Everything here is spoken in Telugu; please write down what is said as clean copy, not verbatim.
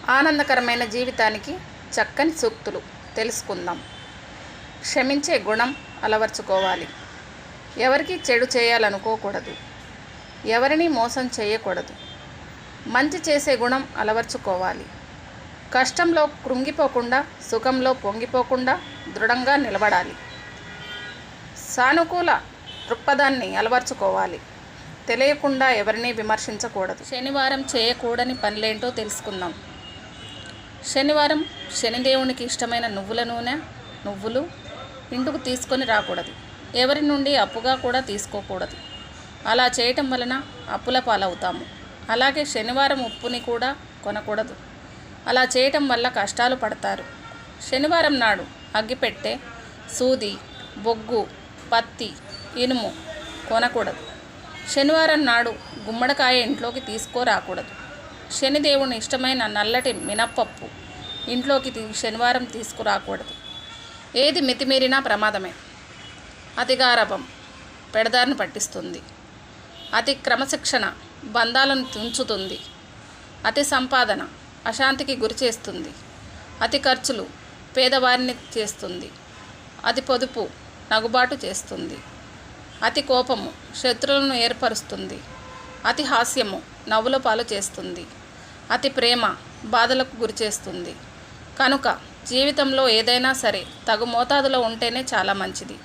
ఆనందకరమైన జీవితానికి చక్కని సూక్తులు తెలుసుకుందాం. క్షమించే గుణం అలవర్చుకోవాలి. ఎవరికి చెడు చేయాలనుకోకూడదు. ఎవరిని మోసం చేయకూడదు. మంచి చేసే గుణం అలవర్చుకోవాలి. కష్టంలో కృంగిపోకుండా, సుఖంలో పొంగిపోకుండా దృఢంగా నిలబడాలి. సానుకూల దృక్పథాన్ని అలవర్చుకోవాలి. తెలియకుండా ఎవరిని విమర్శించకూడదు. శనివారం చేయకూడని పనులేంటో తెలుసుకుందాం. శనివారం శనిదేవునికి ఇష్టమైన నువ్వుల నూనె, నువ్వులు ఇంటికి తీసుకొని రాకూడదు. ఎవరి నుండి అప్పుగా కూడా తీసుకోకూడదు. అలా చేయటం వలన అప్పుల పాలవుతాము. అలాగే శనివారం ఉప్పుని కూడా కొనకూడదు. అలా చేయటం వల్ల కష్టాలు పడతారు. శనివారం నాడు అగ్గిపెట్టె, సూది, బొగ్గు, పత్తి, ఇనుము కొనకూడదు. శనివారం నాడు గుమ్మడికాయ ఇంట్లోకి తీసుకోరాకూడదు. శనిదేవుని ఇష్టమైన నల్లటి మినప్పప్పు ఇంట్లోకి శనివారం తీసుకురాకూడదు. ఏది మితిమీరినా ప్రమాదమే. అతి గారాబం పెడదారిని పట్టిస్తుంది. అతి క్రమశిక్షణ బంధాలను తుంచుతుంది. అతి సంపాదన అశాంతికి గురి చేస్తుంది. అతి ఖర్చులు పేదవారిని చేస్తుంది. అతి పొదుపు నగుబాటు చేస్తుంది. అతి కోపము శత్రువులను ఏర్పరుస్తుంది. అతి హాస్యము నవ్వుల పాలు చేస్తుంది. అతి ప్రేమ బాధలకు గురి చేస్తుంది. కనుక జీవితంలో ఏదైనా సరే తగు మోతాదులో ఉంటేనే చాలా మంచిది.